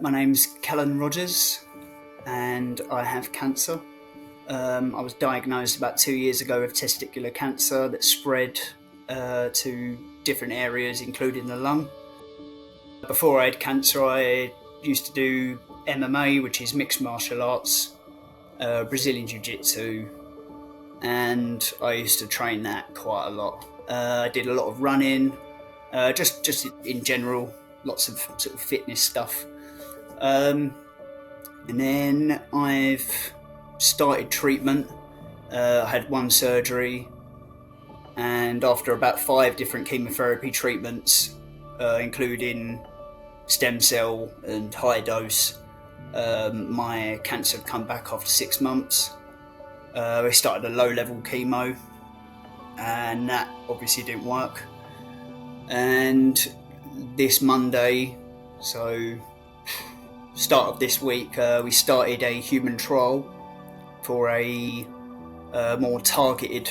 My name's Callan Rogers and I have cancer. I was diagnosed about 2 years ago with testicular cancer that spread to different areas, including the lung. Before I had cancer, I used to do MMA, which is mixed martial arts, Brazilian jiu-jitsu, and I used to train that quite a lot. I did a lot of running, just in general, lots of sort of fitness stuff. And then I've started treatment. I had one surgery, and after about 5 different chemotherapy treatments, including stem cell and high dose, my cancer had come back after 6 months. I started a low level chemo, and that obviously didn't work. And this Monday, so start of this week, we started a human trial for a more targeted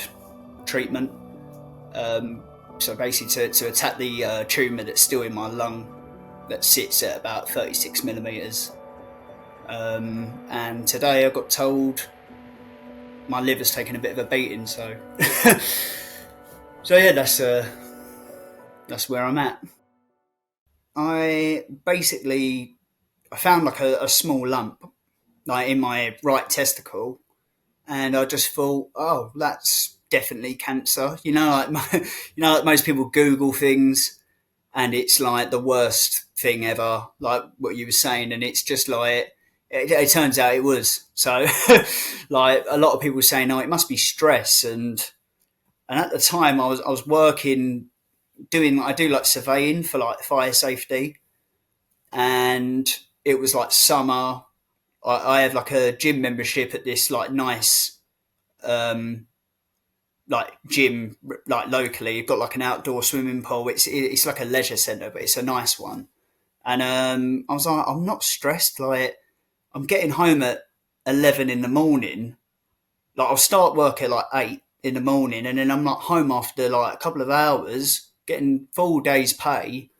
treatment. So basically to attack the tumour that's still in my lung that sits at about 36 millimetres. And today I got told my liver's taken a bit of a beating, so so yeah, that's where I'm at. I found like a small lump like in my right testicle, and I just thought, oh, that's definitely cancer. Like most people Google things, and it's like the worst thing ever, like what you were saying, and it's just like it turns out it was. So, like a lot of people were saying, oh, it must be stress, and at the time I was working doing I do like surveying for like fire safety, and it was like summer. I have like a gym membership at this like nice like gym like locally. You've got like an outdoor swimming pool. It's like a leisure centre, but it's a nice one. And I was like, I'm not stressed. Like I'm getting home at 11 in the morning. Like I'll start work at like 8 in the morning, and then I'm like home after like a couple of hours, getting full day's pay,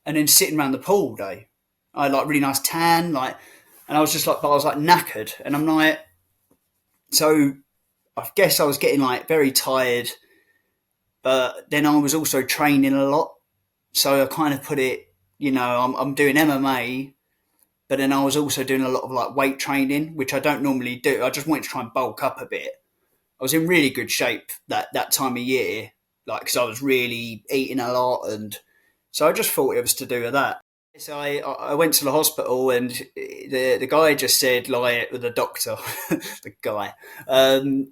and then sitting around the pool all day. I had like really nice tan, like, and I was just like, but I was like knackered, and I'm like, so I guess I was getting like very tired, but then I was also training a lot, so I kind of put it, I'm doing MMA, but then I was also doing a lot of like weight training, which I don't normally do. I just wanted to try and bulk up a bit. I was in really good shape that time of year, like because I was really eating a lot, and so I just thought it was to do with that. So I went to the hospital, and the guy just said, like, the doctor, the guy,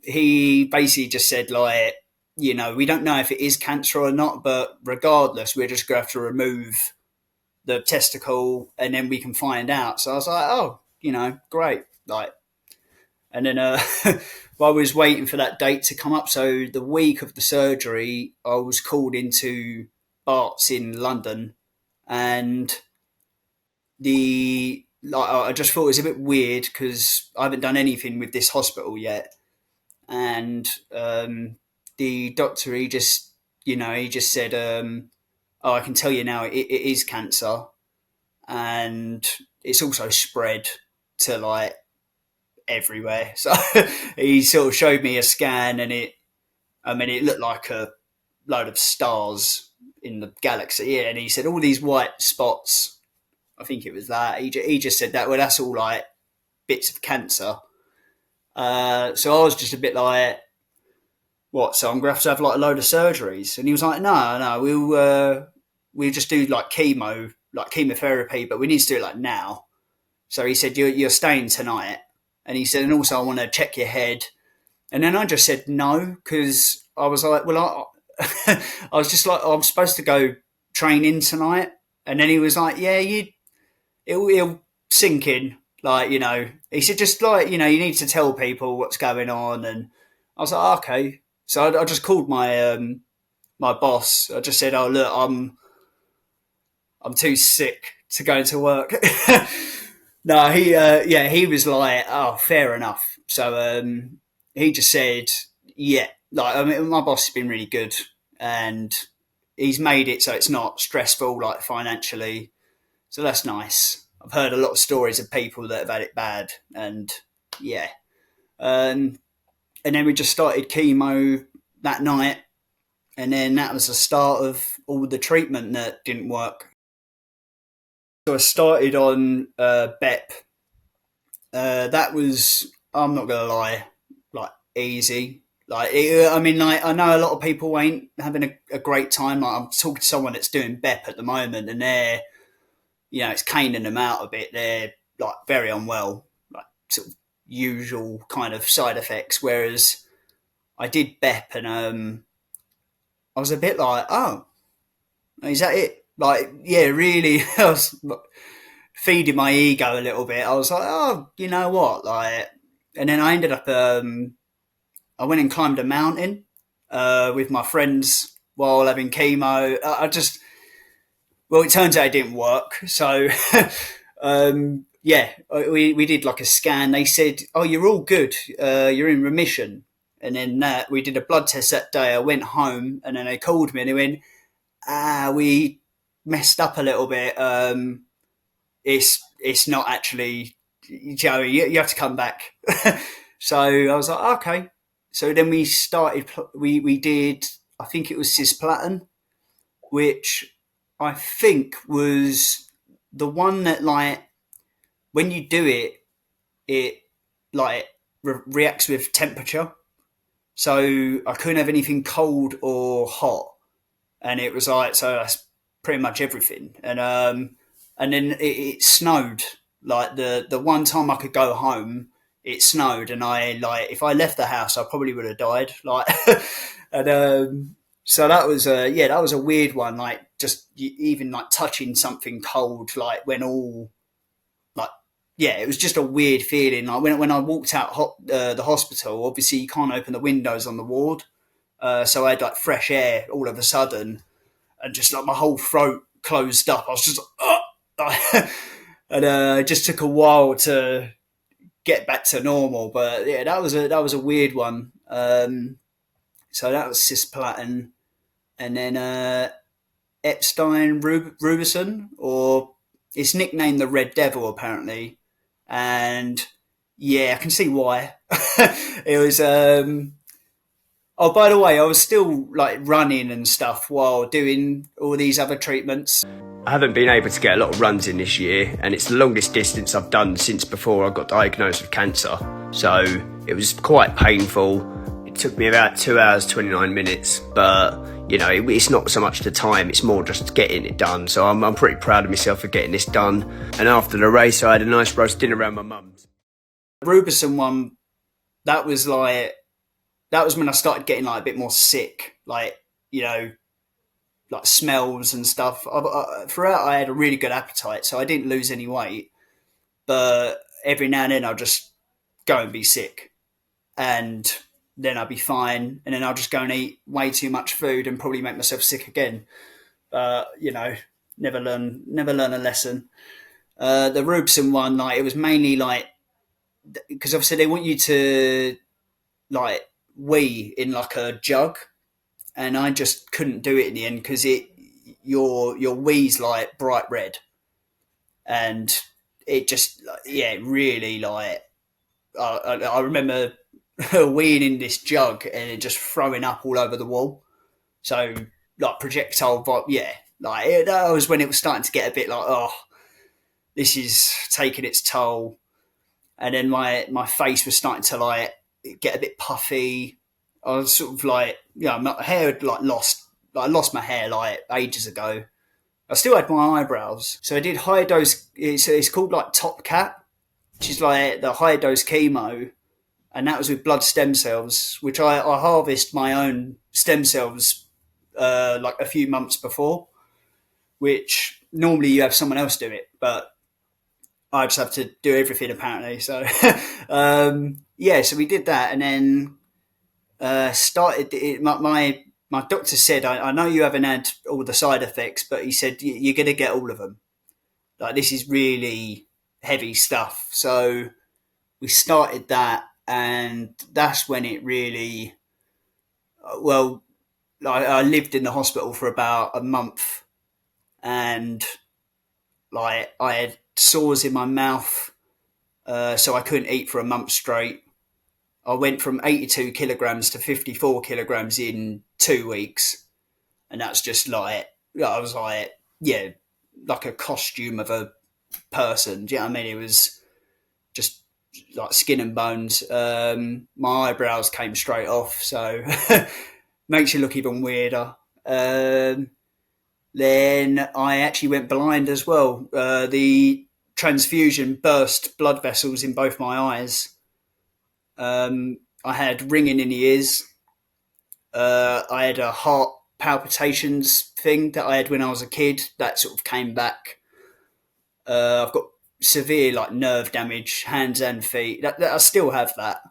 he basically just said, like, we don't know if it is cancer or not, but regardless, we're just going to have to remove the testicle, and then we can find out. So I was like, oh, great, like, and then while I was waiting for that date to come up, so the week of the surgery, I was called into Bart's in London, and I just thought it was a bit weird because I haven't done anything with this hospital yet, and the doctor he just said, "Oh, I can tell you now, it is cancer, and it's also spread to like everywhere." So he sort of showed me a scan, and it looked like a load of stars in the galaxy. Yeah, and he said all these white spots. I think it was that. He just said that, well, that's all like bits of cancer. So I was just a bit like, what? So I'm going to have like a load of surgeries? And he was like, no, we'll just do like chemotherapy, but we need to do it like now. So he said, you're staying tonight. And he said, and also I want to check your head. And then I just said no, because I was like, well, I was just like, I'm supposed to go training tonight. And then he was like, yeah, it'll sink in. Like, he said, just like, you need to tell people what's going on. And I was like, okay. So I just called my boss. I just said, oh, look, I'm too sick to go into work. No, he was like, oh, fair enough. So he just said, yeah, like, I mean, my boss has been really good, and he's made it so it's not stressful, like financially. So that's nice. I've heard a lot of stories of people that have had it bad, and yeah. Um, and then we just started chemo that night, and then that was the start of all the treatment that didn't work. So I started on BEP. That was, I'm not gonna lie, like easy. Like I know a lot of people ain't having a great time. Like, I'm talking to someone that's doing BEP at the moment, and they're, it's caning them out a bit. They're like very unwell, like sort of usual kind of side effects. Whereas I did BEP, and I was a bit like, oh, is that it? Like, yeah, really. I was feeding my ego a little bit. I was like, oh, you know what? Like, and then I ended up, I went and climbed a mountain with my friends while having chemo. Well, it turns out it didn't work. So, yeah, we did like a scan. They said, oh, you're all good. You're in remission. And then we did a blood test that day. I went home, and then they called me and they went, we messed up a little bit. It's not actually, Joey. You have to come back. So I was like, okay. So then we started. We did. I think it was cisplatin, which I think was the one that, like, when you do it, it like reacts with temperature. So I couldn't have anything cold or hot, and it was like, so that's pretty much everything. And then it snowed. Like the one time I could go home, it snowed, and I, like, if I left the house, I probably would have died. Like, and so that was that was a weird one. Like, just even like touching something cold, like when all, like, yeah, it was just a weird feeling. Like when I walked out the hospital, obviously you can't open the windows on the ward, so I had like fresh air all of a sudden, and just like my whole throat closed up. I was just and it just took a while to get back to normal. But yeah, that was a weird one. So that was cisplatin, and then Epstein Rubicin, or it's nicknamed the Red Devil apparently, and yeah, I can see why. It was. Oh, by the way, I was still like running and stuff while doing all these other treatments. I haven't been able to get a lot of runs in this year, and it's the longest distance I've done since before I got diagnosed with cancer. So it was quite painful. It took me about 2 hours, 29 minutes, but it's not so much the time, it's more just getting it done. So I'm pretty proud of myself for getting this done. And after the race, I had a nice roast dinner around my mum's. The Rubicin one, that was when I started getting like a bit more sick, like, like smells and stuff. Throughout, I had a really good appetite, so I didn't lose any weight. But every now and then, I'll just go and be sick, and then I'll be fine, and then I'll just go and eat way too much food and probably make myself sick again. Never learn a lesson. The Rubicin one, like, it was mainly like, because obviously they want you to like wee in like a jug, and I just couldn't do it in the end because your wee's like bright red, and it just, yeah, really, like, I remember weeing in this jug and it just throwing up all over the wall. So like projectile, but yeah, like that was when it was starting to get a bit like, oh, this is taking its toll. And then my face was starting to like get a bit puffy. I was sort of like, my hair had like lost. Like, I lost my hair like ages ago. I still had my eyebrows, so I did high dose. It's called like Top Cat, which is like the high dose chemo, and that was with blood stem cells, which I harvest my own stem cells like a few months before, which normally you have someone else do it, but I just have to do everything apparently. So yeah, so we did that, and then started it, my doctor said, I know you haven't had all the side effects, but he said you're going to get all of them. Like, this is really heavy stuff. So we started that, and that's when it really, well, I lived in the hospital for about a month, and like I had sores in my mouth, so I couldn't eat for a month straight. I went from 82 kilograms to 54 kilograms in 2 weeks. And that's just like, I was like, yeah, like a costume of a person. Do you know what I mean? It was just like skin and bones. My eyebrows came straight off, so makes you look even weirder. Then I actually went blind as well. The transfusion burst blood vessels in both my eyes. I had ringing in the ears. I had a heart palpitations thing that I had when I was a kid that sort of came back. I've got severe like nerve damage, hands and feet. That I still have that,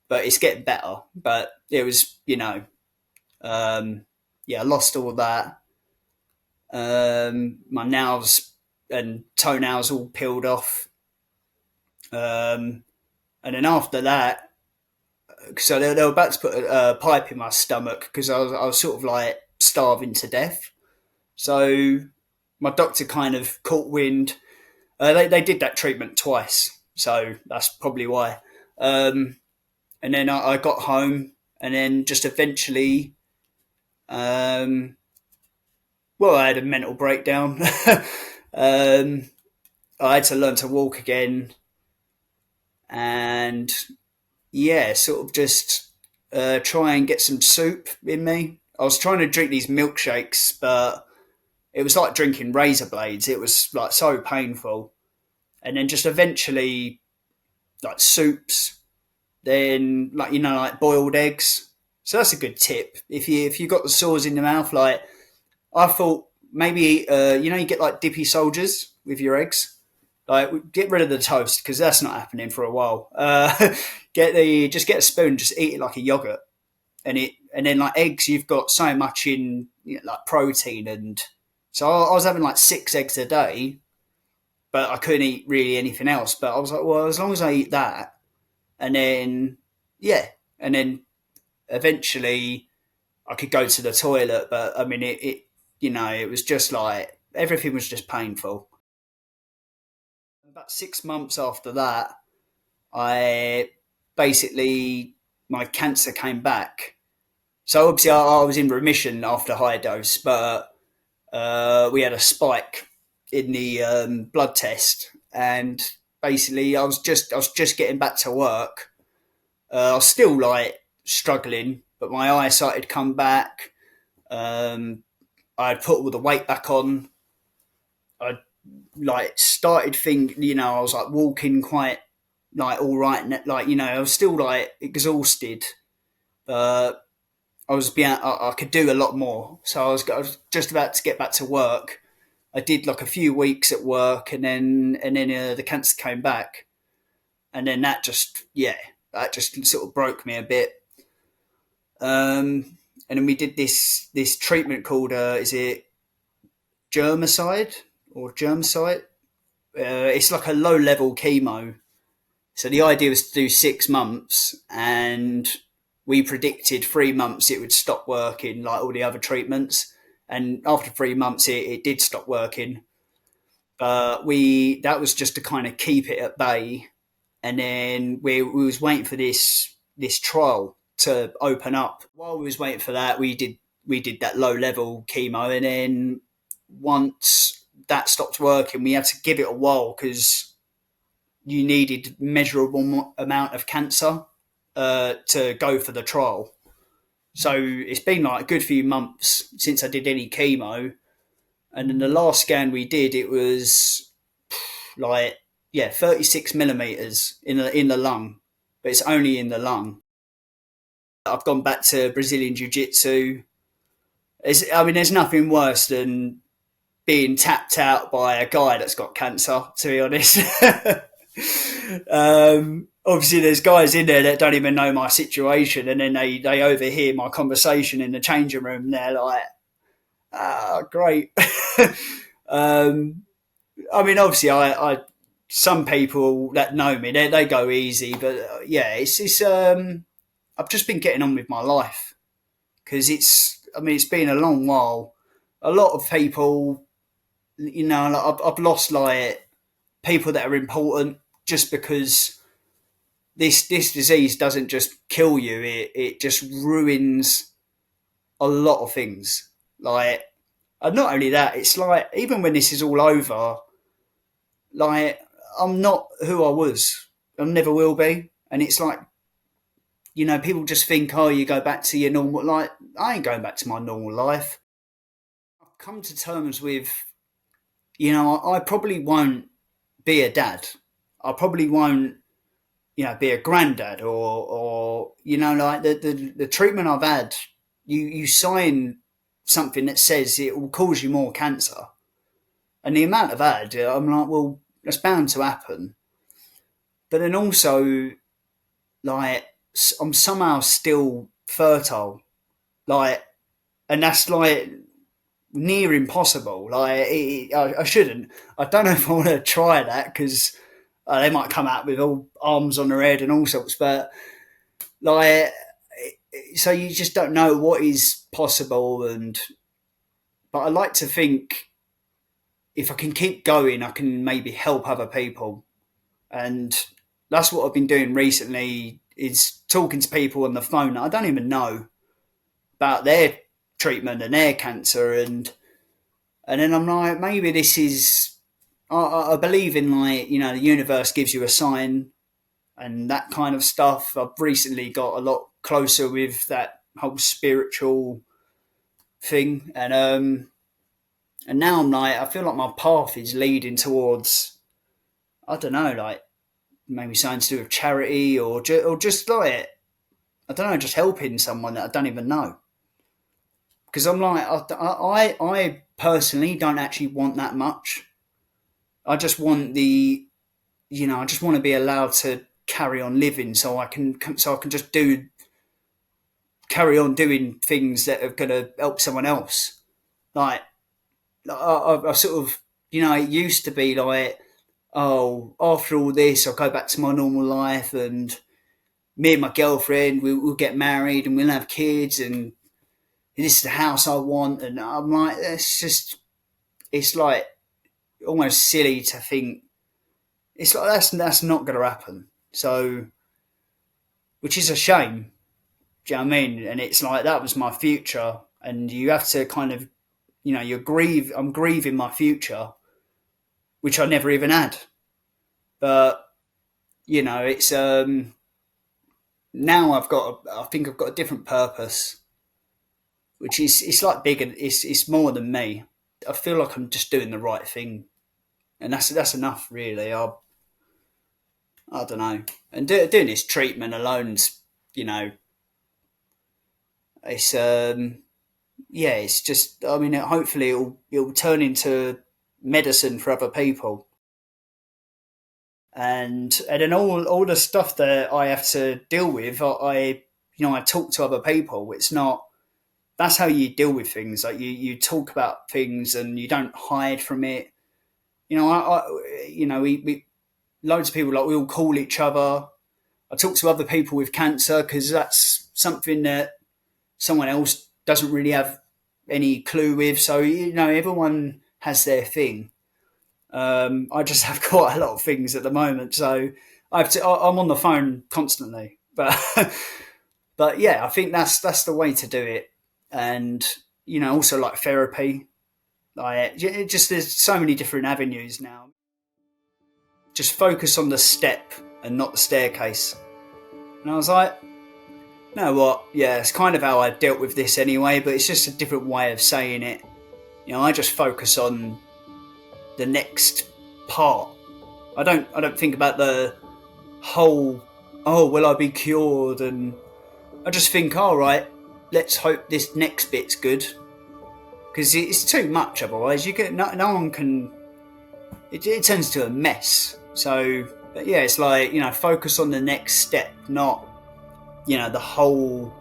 but it's getting better. But it was, yeah, I lost all that. My nails and toenails all peeled off. And then after that, so they were about to put a pipe in my stomach because I was sort of like starving to death. So my doctor kind of caught wind. They did that treatment twice, so that's probably why. And then I got home, and then just eventually, well, I had a mental breakdown. I had to learn to walk again, and yeah, sort of just try and get some soup in me. I was trying to drink these milkshakes, but it was like drinking razor blades. It was like so painful. And then just eventually, like soups, then like like boiled eggs. So that's a good tip. If you got the sores in the mouth, like I thought maybe you get like dippy soldiers with your eggs. Like get rid of the toast because that's not happening for a while. Just get a spoon, just eat it like a yogurt, and then like eggs, you've got so much in like protein, and so I was having like 6 eggs a day, but I couldn't eat really anything else. But I was like, well, as long as I eat that, and then yeah, and then eventually I could go to the toilet. But I mean, it was just like everything was just painful. About 6 months after that, I basically my cancer came back. So obviously I was in remission after high dose, but we had a spike in the blood test, and basically I was just getting back to work. I was still like struggling, but my eyesight had come back. I had put all the weight back on. I like started thinking, I was like walking quite like all right, like I was still like exhausted, but I could do a lot more. So I was just about to get back to work. I did like a few weeks at work, and then the cancer came back, and then that just sort of broke me a bit. And then we did this treatment called is it germicide or germicide? It's like a low level chemo. So the idea was to do 6 months, and we predicted 3 months it would stop working, like all the other treatments. And after 3 months, it did stop working. But that was just to kind of keep it at bay. And then we was waiting for this trial to open up. While we was waiting for that, we did that low level chemo, and then once that stopped working, we had to give it a while because you needed measurable amount of cancer to go for the trial. So it's been like a good few months since I did any chemo, and then the last scan we did, it was like 36 millimeters in the lung, but it's only in the lung. I've gone back to Brazilian jiu-jitsu. There's nothing worse than being tapped out by a guy that's got cancer, to be honest. Obviously, there's guys in there that don't even know my situation, and then they overhear my conversation in the changing room, and they're like, great. Obviously, I some people that know me, they go easy, but it's I've just been getting on with my life because it's been a long while. A lot of people, like I've lost like people that are important, just because this disease doesn't just kill you, it just ruins a lot of things. Like, and not only that, it's like, even when this is all over, like, I'm not who I was. I never will be. And it's like, people just think, oh, you go back to your normal life. I ain't going back to my normal life. I've come to terms with, I probably won't be a dad. I probably won't, be a granddad or like the treatment I've had, you sign something that says it will cause you more cancer. And the amount I've had, I'm like, well, that's bound to happen. But then also, like, I'm somehow still fertile. Like, and that's like near impossible. Like, I shouldn't. I don't know if I want to try that, because they might come out with all arms on their head and all sorts. But like, so you just don't know what is possible. But I like to think, if I can keep going, I can maybe help other people. And that's what I've been doing recently, is talking to people on the phone that I don't even know about their treatment and their cancer. And then I'm like, maybe this is, I believe in, like, the universe gives you a sign and that kind of stuff. I've recently got a lot closer with that whole spiritual thing. And now I'm like, I feel like my path is leading towards, I don't know, like, maybe something to do with charity, or just like, I don't know, just helping someone that I don't even know. Because I'm like, I personally don't actually want that much. I just want I just want to be allowed to carry on living, so I can just carry on doing things that are going to help someone else. Like, I sort of, it used to be like, oh, after all this, I'll go back to my normal life, and me and my girlfriend, we'll get married and we'll have kids, and this is the house I want. And I'm like, it's like almost silly to think. It's like, that's not going to happen. So, which is a shame. Do you know what I mean? And it's like, that was my future, and you have to kind of, I'm grieving my future, which I never even had. But, it's, now I think I've got a different purpose, which is, it's like bigger, it's more than me. I feel like I'm just doing the right thing, and that's enough, really. I don't know. And doing this treatment alone's, it's, it's just, I mean, hopefully it'll turn into medicine for other people. And then all the stuff that I have to deal with, I talk to other people. It's not, that's how you deal with things. Like, you talk about things and you don't hide from it. We loads of people, like, we all call each other. I talk to other people with cancer, because that's something that someone else doesn't really have any clue with. So, everyone has their thing. I just have quite a lot of things at the moment, so I'm on the phone constantly. But but yeah, I think that's the way to do it. And also, like, therapy, like, just, there's so many different avenues now. Just focus on the step and not the staircase. And I was like, you know what? Yeah, it's kind of how I dealt with this anyway, but it's just a different way of saying it. I just focus on the next part. I don't think about the whole, oh, will I be cured? And I just think, all right, let's hope this next bit's good, because it's too much otherwise. You get no one can. It turns to a mess. So, but yeah, it's like, focus on the next step, not the whole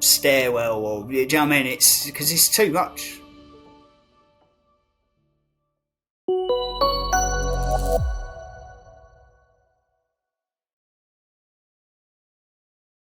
stairwell, or, do you know what I mean? It's because it's too much.